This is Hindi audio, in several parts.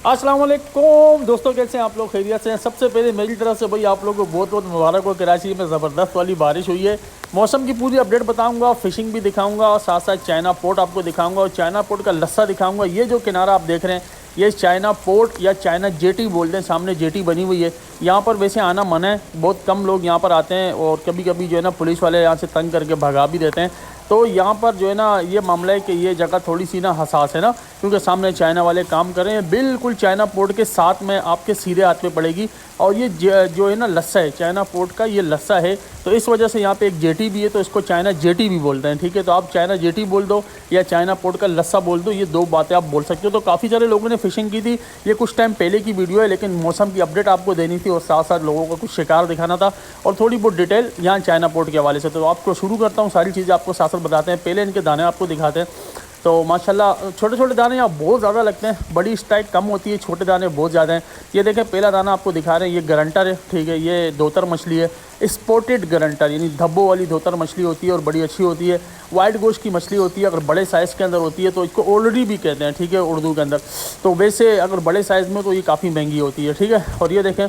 अस्सलाम वालेकुम दोस्तों, कैसे हैं आप लोग? खैरियत से हैं? सबसे पहले मेरी तरफ से भाई आप लोगों को बहुत बहुत मुबारक हो। कराची में ज़बरदस्त वाली बारिश हुई है। मौसम की पूरी अपडेट बताऊंगा, फिशिंग भी दिखाऊंगा और साथ साथ चाइना पोर्ट आपको दिखाऊंगा और चाइना पोर्ट का लस्सा दिखाऊंगा। ये जो किनारा आप देख रहे हैं ये चाइना पोर्ट या चाइना जेटी बोलते हैं। सामने जेटी बनी हुई है। यहाँ पर वैसे आना मना है, बहुत कम लोग यहाँ पर आते हैं और कभी कभी जो है ना पुलिस वाले यहाँ से तंग करके भगा भी देते हैं। तो यहाँ पर जो है ना ये मामला है कि ये जगह थोड़ी सी ना हसास है ना, क्योंकि सामने चाइना वाले काम कर रहे हैं। बिल्कुल चाइना पोर्ट के साथ में आपके सीधे हाथ पे पड़ेगी और ये जो है ना लस्सा है चाइना पोर्ट का, ये लस्सा है। तो इस वजह से यहाँ पे एक जेटी भी है, तो इसको चाइना जेटी भी बोलते हैं। ठीक है, तो आप चाइना जेटी बोल दो या चाइना पोर्ट का लस्सा बोल दो, ये दो बातें आप बोल सकते हो। तो काफ़ी सारे लोगों ने फिशिंग की थी। ये कुछ टाइम पहले की वीडियो है, लेकिन मौसम की अपडेट आपको देनी थी और साथ साथ लोगों को कुछ शिकार दिखाना था और थोड़ी बहुत डिटेल यहाँ चाइना पोर्ट के हवाले से। तो आपको शुरू करता हूँ, सारी चीज़ें आपको साथ साथ बताते हैं। पहले इनके दाने आपको दिखाते हैं। तो माशाल्लाह छोटे छोटे दाने यहाँ बहुत ज़्यादा लगते हैं, बड़ी स्ट्राइक कम होती है, छोटे दाने बहुत ज़्यादा हैं। ये देखें, पहला दाना आपको दिखा रहे हैं, ये गरंटर है। ठीक है, ये धोतर मछली है, स्पॉटेड गरंटर, यानी धब्बों वाली धोतर मछली होती है और बड़ी अच्छी होती है। वाइट गोश्त की मछली होती है। अगर बड़े साइज़ के अंदर होती है तो इसको ऑलरेडी भी कहते हैं, ठीक है, उर्दू के अंदर। तो वैसे अगर बड़े साइज़ में तो ये काफ़ी महंगी होती है। ठीक है, और ये देखें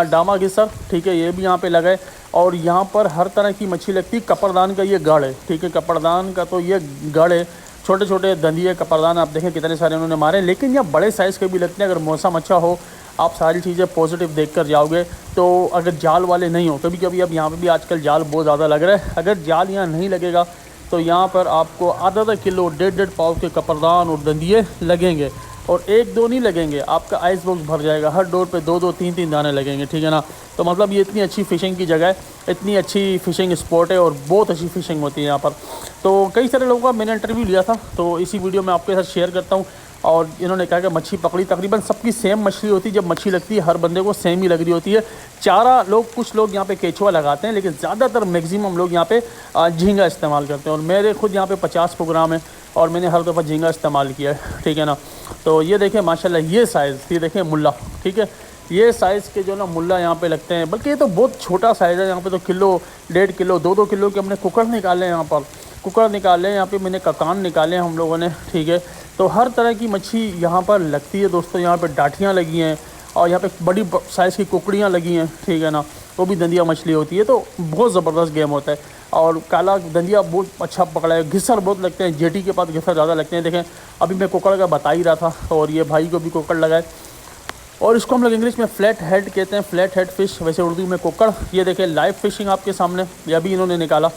डामा घिसर, ठीक है, ये भी यहाँ पे लगा है। और यहाँ पर हर तरह की मछली लगती है। कपड़दान का ये गढ़ है। ठीक है, कपड़दान का तो ये गढ़ है। छोटे छोटे दंदिये कपड़दान आप देखें कितने सारे उन्होंने मारे, लेकिन यहाँ बड़े साइज़ के भी लगते हैं। अगर मौसम अच्छा हो, आप सारी चीज़ें पॉजिटिव देख कर जाओगे। तो अगर जाल वाले नहीं हो, कभी कभी अब यहाँ पे भी आजकल जाल बहुत ज़्यादा लग रहा है। अगर जाल यहाँ नहीं लगेगा तो यहाँ पर आपको आधा आधा किलो, डेढ़ डेढ़ पाव के कपड़दान और दंदिये लगेंगे। और एक दो नहीं लगेंगे, आपका आइस बॉक्स भर जाएगा। हर डोर पे दो दो तीन तीन दाने लगेंगे। ठीक है ना। तो मतलब ये इतनी अच्छी फ़िशिंग की जगह है, इतनी अच्छी फ़िशिंग स्पॉट है और बहुत अच्छी फ़िशिंग होती है यहाँ पर। तो कई सारे लोगों का मैंने इंटरव्यू लिया था, तो इसी वीडियो में आपके साथ शेयर करता हूँ। और इन्होंने कहा कि मच्छी पकड़ी, तकरीबन सबकी सेम मछली होती है। जब मच्छी लगती है हर बंदे को सेम ही लग रही होती है। चारा लोग, कुछ लोग यहाँ पे केचुआ लगाते हैं, लेकिन ज़्यादातर मैक्सिमम लोग यहाँ पे झींगा इस्तेमाल करते हैं। और मेरे खुद यहाँ पे 50 प्रोग्राम है और मैंने हर दफ़ा झींगा इस्तेमाल किया है। ठीक है ना। तो ये देखें माशाल्लाह, ये साइज़, ये देखें मुल्ला। ठीक है, ये साइज़ के जो ना मुल्ला यहाँ पे लगते हैं, बल्कि ये तो बहुत छोटा साइज़ है। यहाँ पे तो किलो, डेढ़ किलो, दो दो किलो के हमने कुकर निकाले हैं। यहाँ पर कुकर निकाले, यहाँ पे मैंने ककान निकाले हैं हम लोगों ने। ठीक है, तो हर तरह की मच्छी यहाँ पर लगती है दोस्तों। यहाँ पे डाठियाँ लगी हैं और यहाँ पे बड़ी साइज़ की कुकड़ियाँ लगी हैं। ठीक है ना, वो भी दंदिया मछली होती है। तो बहुत ज़बरदस्त गेम होता है। और काला दंदिया बहुत अच्छा पकड़ा है। घिसर बहुत लगते हैं, जेटी के पास घिसर ज़्यादा लगते हैं। देखें, अभी मैं कुकड़ का बता ही रहा था और ये भाई को भी कुकड़ लगाए। और इसको हम लोग इंग्लिश में फ्लैट हेड कहते हैं, फ्लैट हेड फिश, वैसे उर्दू में कुकड़। ये देखें लाइव फिशिंग आपके सामने, ये अभी इन्होंने निकाला।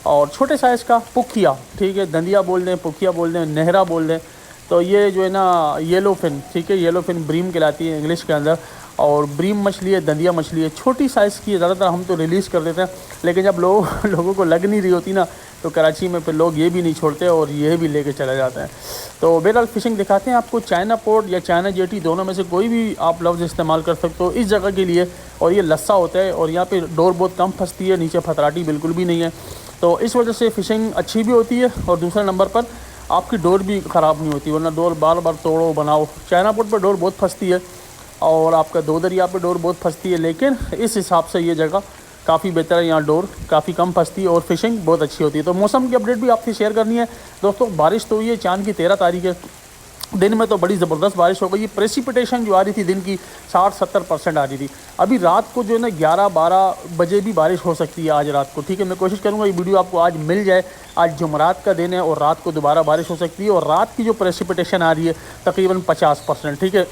और छोटे साइज़ का पुखिया, ठीक है, दंदिया बोल दें, पुखिया बोल दें, नहरा बोल दें। तो ये जो है ना येलो फिन, ठीक है, येलो फिन ब्रीम कहलाती है इंग्लिश के अंदर। और ब्रीम मछली है, दंदिया मछली है, छोटी साइज़ की है। ज़्यादातर हम तो रिलीज़ कर देते हैं, लेकिन जब लोगों को लग नहीं रही होती ना, तो कराची में फिर लोग ये भी नहीं छोड़ते और ये भी लेके चले जाते हैं। तो बहरहाल फ़िशिंग दिखाते हैं आपको। चाइना पोर्ट या चाइना जेटी, दोनों में से कोई भी आप लफ्ज़ इस्तेमाल कर सकते हो इस जगह के लिए। और ये लस्सा होता है और यहाँ पे डोर बहुत कम फंसती है, नीचे फतराटी बिल्कुल भी नहीं है। तो इस वजह से फ़िशिंग अच्छी भी होती है और दूसरे नंबर पर आपकी डोर भी ख़राब नहीं होती, वरना डोर बार बार तोड़ो बनाओ। चाइना पोर्ट पर डोर बहुत फंसती है और आपका दो दरिया पे डोर बहुत फंसती है, लेकिन इस हिसाब से ये जगह काफ़ी बेहतर है। यहाँ डोर काफ़ी कम फंसती है और फिशिंग बहुत अच्छी होती है। तो मौसम की अपडेट भी आपसे शेयर करनी है दोस्तों। बारिश तो हुई है, चांद की 13 तारीख है। दिन में तो बड़ी ज़बरदस्त बारिश हो गई। ये प्रेसिपिटेशन जो आ रही थी दिन की 60-70% आ रही थी। अभी रात को जो है ना 11-12 बजे भी बारिश हो सकती है आज रात को। ठीक है, मैं कोशिश करूँगा ये वीडियो आपको आज मिल जाए। आज जुमरात का दिन है और रात को दोबारा बारिश हो सकती है। और रात की जो प्रेसिपिटेशन आ रही है तकरीबन 50%। ठीक है,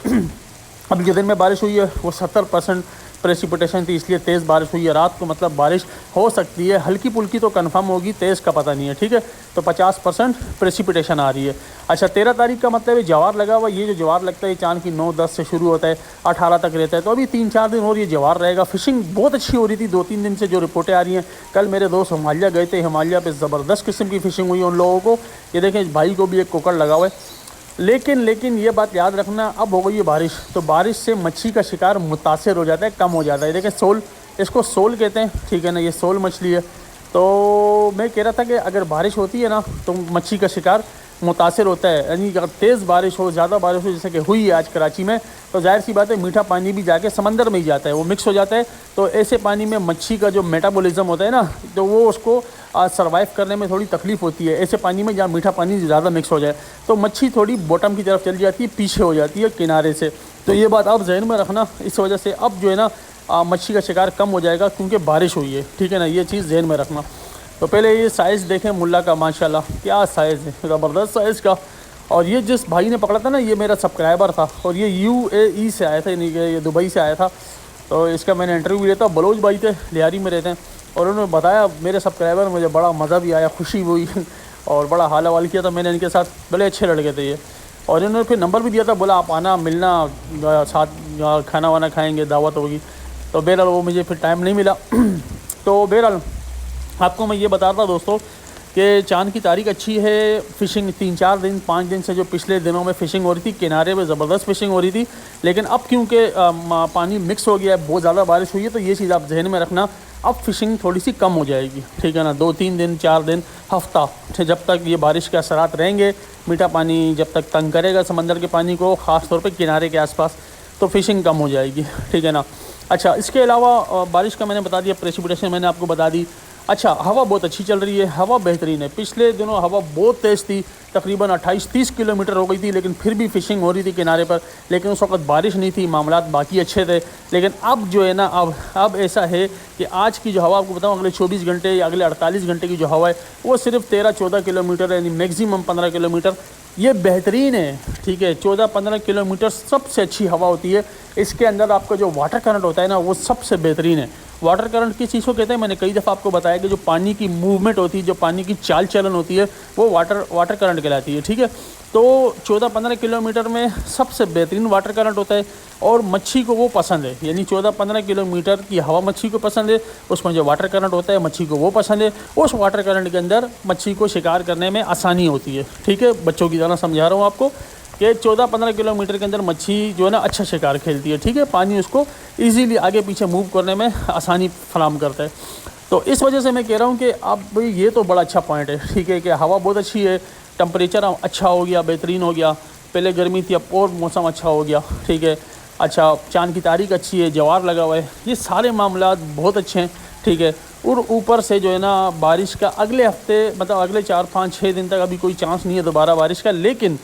अभी जो दिन में बारिश हुई है वो 70% प्रेसिपिटेशन थी, इसलिए तेज़ बारिश हुई है। रात को मतलब बारिश हो सकती है, हल्की पुल्की तो कंफर्म होगी, तेज़ का पता नहीं है। ठीक है, तो 50% प्रेसिपिटेशन आ रही है। अच्छा, 13 तारीख का मतलब है जवार लगा हुआ। ये जो जवार लगता है चांद की 9-10 से शुरू होता है, 18 तक रहता है। तो अभी 3-4 दिन और ये जवार रहेगा। फ़िशिंग बहुत अच्छी हो रही थी 2-3 दिन से, जो रिपोर्टें आ रही हैं। कल मेरे दोस्त हिमालय गए थे, हिमालय पे ज़बरदस्त किस्म की फ़िशिंग हुई उन लोगों को। ये देखें, भाई को भी एक कुकड़ लगा हुआ है। लेकिन ये बात याद रखना, अब हो गई है बारिश, तो बारिश से मच्छी का शिकार मुतासिर हो जाता है, कम हो जाता है। देखें सोल, इसको सोल कहते हैं। ठीक है ना, ये सोल मछली है। तो मैं कह रहा था कि अगर बारिश होती है ना तो मच्छी का शिकार मुतासिर होता है। यानी अगर तेज़ बारिश हो, ज़्यादा बारिश हो, जैसे कि हुई है आज कराची में, तो जाहिर सी बात है मीठा पानी भी जाके समंदर में ही जाता है, वो मिक्स हो जाता है। तो ऐसे पानी में मच्छी का जो मेटाबॉलिज्म होता है ना, तो वो उसको सर्वाइव करने में थोड़ी तकलीफ़ होती है। ऐसे पानी में जहाँ मीठा पानी ज़्यादा मिक्स हो जाए तो मच्छी थोड़ी बॉटम की तरफ चली जाती है, पीछे हो जाती है किनारे से। तो ये बात आप जहन में रखना। इस वजह से अब जो है ना मच्छी का शिकार कम हो जाएगा, क्योंकि बारिश हुई है, ठीक है ना, ये चीज़ जहन में रखना। तो पहले ये साइज़ देखें मुल्ला का, माशाल्लाह क्या साइज़ है, ज़बरदस्त साइज़ का। और ये जिस भाई ने पकड़ा था ना, ये मेरा सब्सक्राइबर था, और ये UAE से आया था, यानी कि ये दुबई से आया था। तो इसका मैंने इंटरव्यू लिया था, बलोच भाई थे, लियारी में रहते हैं, और उन्होंने बताया मेरे सब्सक्राइबर, मुझे बड़ा मज़ा भी आया, खुशी हुई और बड़ा हाल हवाल किया था मैंने इनके साथ। बड़े अच्छे लड़के थे ये। और इन्होंने फिर नंबर भी दिया था, बोला आप आना, मिलना, साथ खाना वाना खाएँगे, दावत होगी। तो बहरहाल वो मुझे फिर टाइम नहीं मिला। तो बहरहाल आपको मैं ये बता रहा था दोस्तों कि चाँद की तारीख अच्छी है। फ़िशिंग 3-4 दिन 5 दिन से जो पिछले दिनों में फ़िशिंग हो रही थी, किनारे पे ज़बरदस्त फ़िशिंग हो रही थी। लेकिन अब क्योंकि पानी मिक्स हो गया है, बहुत ज़्यादा बारिश हुई है, तो ये चीज़ आप जहन में रखना, अब फ़िशिंग थोड़ी सी कम हो जाएगी, ठीक है ना। 2-3 दिन 4 दिन हफ़्ता, जब तक ये बारिश के असरात रहेंगे, मीठा पानी जब तक तंग करेगा समंदर के पानी को, ख़ास तौर पे किनारे के आसपास, तो फ़िशिंग कम हो जाएगी, ठीक है ना। अच्छा, इसके अलावा बारिश का मैंने बता दिया, प्रेसिपिटेशन मैंने आपको बता दी। अच्छा, हवा बहुत अच्छी चल रही है, हवा बेहतरीन है। पिछले दिनों हवा बहुत तेज़ थी, तकरीबन 28-30 किलोमीटर हो गई थी, लेकिन फिर भी फ़िशिंग हो रही थी किनारे पर। लेकिन उस वक्त बारिश नहीं थी, मामलात बाकी अच्छे थे। लेकिन अब जो है ना, अब ऐसा है कि आज की जो हवा, आपको बताऊँ, अगले 24 घंटे या अगले 48 घंटे की जो हवा है, वो सिर्फ 13-14 किलोमीटर, यानी मैक्सिमम 15 किलोमीटर, ये बेहतरीन है, ठीक है। 14-15 किलोमीटर सबसे अच्छी हवा होती है। इसके अंदर आपका जो वाटर करंट होता है ना, वो सबसे बेहतरीन है। वाटर करंट किस चीज़ को कहते हैं, मैंने कई दफ़ा आपको बताया कि जो पानी की मूवमेंट होती है, जो पानी की चाल चलन होती है, वो वाटर करंट कहलाती है, ठीक है। तो 14-15 किलोमीटर में सबसे बेहतरीन वाटर करंट होता है, और मच्छी को वो पसंद है। यानी 14-15 किलोमीटर की हवा मच्छी को पसंद है, उसमें जो वाटर करंट होता है मच्छी को वो पसंद है। उस वाटर करंट के अंदर मच्छी को शिकार करने में आसानी होती है, ठीक है। बच्चों की तरह समझा रहा हूँ आपको कि 14-15 किलोमीटर के अंदर मच्छी जो है ना अच्छा शिकार खेलती है, ठीक है। पानी उसको ईज़िली आगे पीछे मूव करने में आसानी फराहम करता है। तो इस वजह से मैं कह रहा हूँ कि अब भाई ये तो बड़ा अच्छा पॉइंट है, ठीक है, कि हवा बहुत अच्छी है, टेम्परेचर अच्छा हो गया, बेहतरीन हो गया। पहले गर्मी थी, अब और मौसम अच्छा हो गया, ठीक है। अच्छा, चाँद की तारीख अच्छी है, जवार लगा हुआ है, ये सारे मामलात बहुत अच्छे हैं, ठीक है। और ऊपर से जो है ना बारिश का अगले हफ्ते, मतलब अगले 4-5-6 दिन तक अभी कोई चांस नहीं है दोबारा बारिश का। लेकिन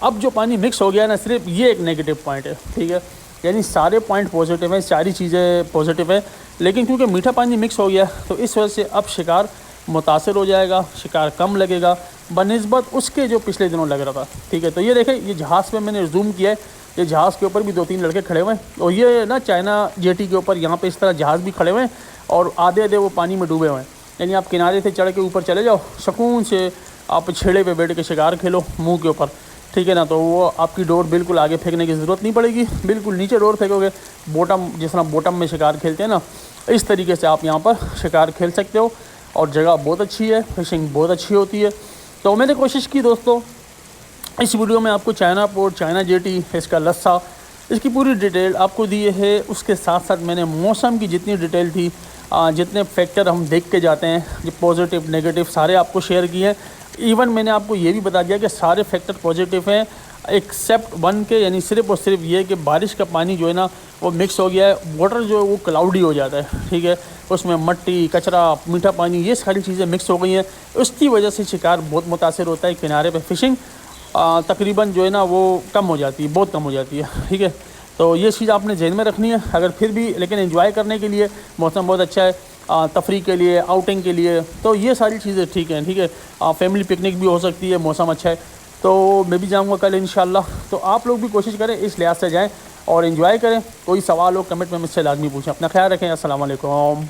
अब जो पानी मिक्स हो गया ना, सिर्फ ये एक नेगेटिव पॉइंट है, ठीक है। यानी सारे पॉइंट पॉजिटिव हैं, सारी चीज़ें पॉजिटिव है, लेकिन क्योंकि मीठा पानी मिक्स हो गया, तो इस वजह से अब शिकार मुतासिर हो जाएगा, शिकार कम लगेगा बनिस्बत उसके जो पिछले दिनों लग रहा था, ठीक है। तो ये देखें, ये जहाज़ पे मैंने जूम किया है, ये जहाज़ के ऊपर भी 2-3 लड़के खड़े हुए हैं, और ये ना चाइना जेटी के ऊपर यहाँ पे इस तरह जहाज़ भी खड़े हुए हैं, और आधे वो पानी में डूबे हुए हैं। यानी आप किनारे से चढ़ के ऊपर चले जाओ, सुकून से आप छेड़े पे बैठ के शिकार खेलो मुँह के ऊपर, ठीक है ना। तो वो आपकी डोर बिल्कुल आगे फेंकने की ज़रूरत नहीं पड़ेगी, बिल्कुल नीचे डोर फेंकोगे, बॉटम, जिस तरह बॉटम में शिकार खेलते हैं ना, इस तरीके से आप यहाँ पर शिकार खेल सकते हो। और जगह बहुत अच्छी है, फ़िशिंग बहुत अच्छी होती है। तो मैंने कोशिश की दोस्तों, इस वीडियो में आपको चाइना पोर्ट, चाइना जेटी, इसका लस्सा, इसकी पूरी डिटेल आपको दी है। उसके साथ साथ मैंने मौसम की जितनी डिटेल थी, जितने फैक्टर हम देख के जाते हैं, जो पॉजिटिव नेगेटिव, सारे आपको शेयर किए हैं। इवन मैंने आपको ये भी बता दिया कि सारे फैक्टर पॉजिटिव हैं एक्सेप्ट वन के, यानी सिर्फ और सिर्फ ये कि बारिश का पानी जो है ना वो मिक्स हो गया है, वाटर जो है वो क्लाउडी हो जाता है, ठीक है। उसमें मट्टी, कचरा, मीठा पानी, ये सारी चीज़ें मिक्स हो गई हैं, उसकी वजह से शिकार बहुत मुतासिर होता है। किनारे पे फ़िशिंग तकरीबन जो है ना वो कम हो जाती है, बहुत कम हो जाती है, ठीक है। तो ये चीज़ आपने जहन में रखनी है। अगर फिर भी, लेकिन एंजॉय करने के लिए मौसम बहुत अच्छा है, तफरी के लिए, आउटिंग के लिए, तो ये सारी चीज़ें ठीक हैं, ठीक है। फैमिली पिकनिक भी हो सकती है, मौसम अच्छा है। तो मैं भी जाऊँगा कल इंशाल्लाह। तो आप लोग भी कोशिश करें, इस लिहाज से जाएँ और एंजॉय करें। कोई सवाल हो कमेंट में मुझसे लाजमी पूछें। अपना ख्याल रखें। अस्सलाम वालेकुम।